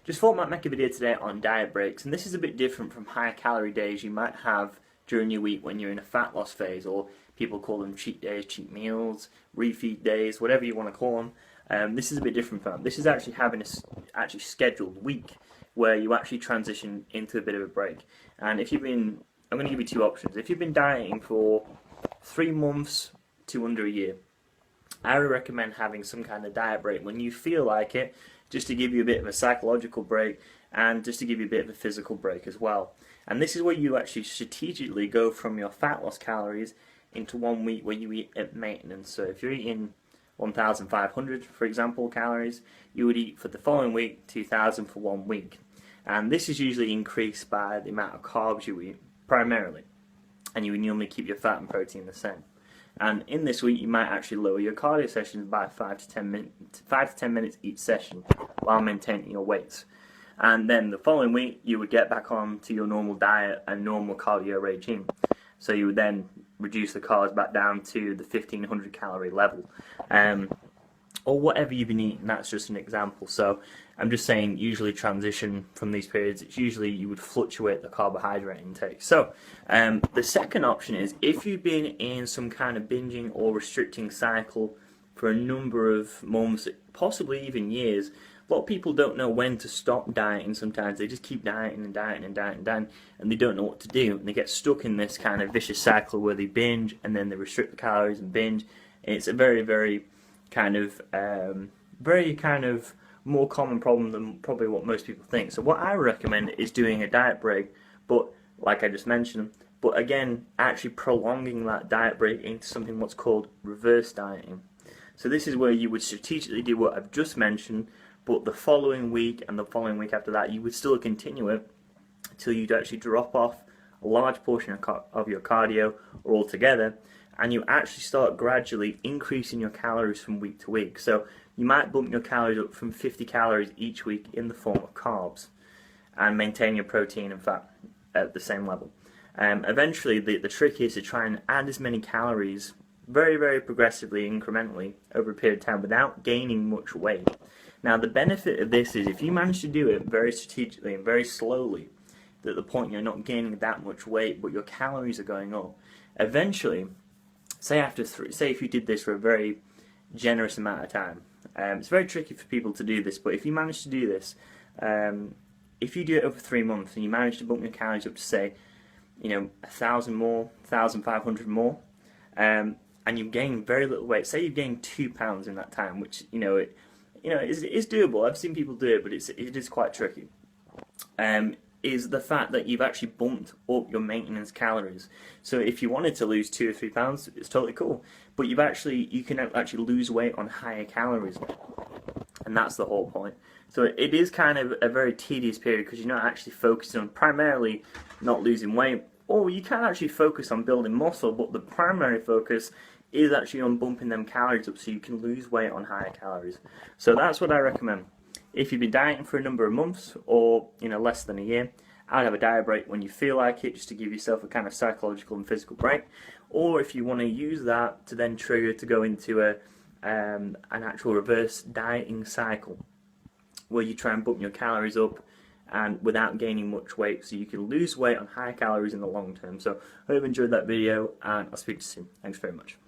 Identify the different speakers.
Speaker 1: Just thought I might make a video today on diet breaks, and this is a bit different from high calorie days you might have during your week when you're in a fat loss phase, or people call them cheat days, cheat meals, refeed days, whatever you want to call them. This is a bit different from that. This is actually having a actually scheduled week where you actually transition into a bit of a break. And if you've been, I'm going to give you two options. If you've been dieting for 3 months to under a year, I would recommend having some kind of diet break when you feel like it, just to give you a bit of a psychological break and just to give you a bit of a physical break as well. And this is where you actually strategically go from your fat loss calories into 1 week where you eat at maintenance. So if you're eating 1,500, for example, calories, you would eat for the following week 2,000 for 1 week. And this is usually increased by the amount of carbs you eat, primarily. And you would normally keep your fat and protein the same. And in this week, you might actually lower your cardio sessions by 5 to 10 minutes each session while maintaining your weights. And then the following week, you would get back on to your normal diet and normal cardio regime. So you would then reduce the carbs back down to the 1,500 calorie level. Or whatever you've been eating, that's just an example. So I'm just saying, usually transition from these periods, it's usually you would fluctuate the carbohydrate intake. So the second option is if you've been in some kind of binging or restricting cycle for a number of months, possibly even years. A lot of people don't know when to stop dieting sometimes. They just keep dieting and dieting and dieting and dieting, and they don't know what to do. And they get stuck in this kind of vicious cycle where they binge and then they restrict the calories and binge. And it's a very kind of more common problem than probably what most people think. So what I recommend is doing a diet break, but like I just mentioned, but again, actually prolonging that diet break into something what's called reverse dieting. So this is where you would strategically do what I've just mentioned, but the following week and the following week after that, you would still continue it until you'd actually drop off a large portion of your cardio or altogether, and you actually start gradually increasing your calories from week to week. So you might bump your calories up from 50 calories each week in the form of carbs and maintain your protein and fat at the same level. Eventually, the trick is to try and add as many calories very progressively, incrementally, over a period of time without gaining much weight. Now, the benefit of this is if you manage to do it very strategically and very slowly, at the point you're not gaining that much weight, but your calories are going up, eventually, say if you did this for a very generous amount of time, it's very tricky for people to do this, but if you manage to do this, if you do it over 3 months and you manage to bump your calories up to, say, 1,000 more, 1,500 more, and you gain very little weight, say you've gained 2 pounds in that time, which is doable. I've seen people do it, but it is quite tricky. Is the fact that you've actually bumped up your maintenance calories. So if you wanted to lose 2 or 3 pounds, it's totally cool. But you can actually lose weight on higher calories, and that's the whole point. So it is kind of a very tedious period because you're not actually focusing on primarily not losing weight, or you can actually focus on building muscle, but the primary focus is actually on bumping them calories up so you can lose weight on higher calories. So that's what I recommend. If you've been dieting for a number of months or less than a year, I'd have a diet break when you feel like it, just to give yourself a kind of psychological and physical break. Or if you want to use that to then trigger to go into an actual reverse dieting cycle, where you try and bump your calories up and without gaining much weight, so you can lose weight on high calories in the long term. So I hope you enjoyed that video, and I'll speak to you soon. Thanks very much.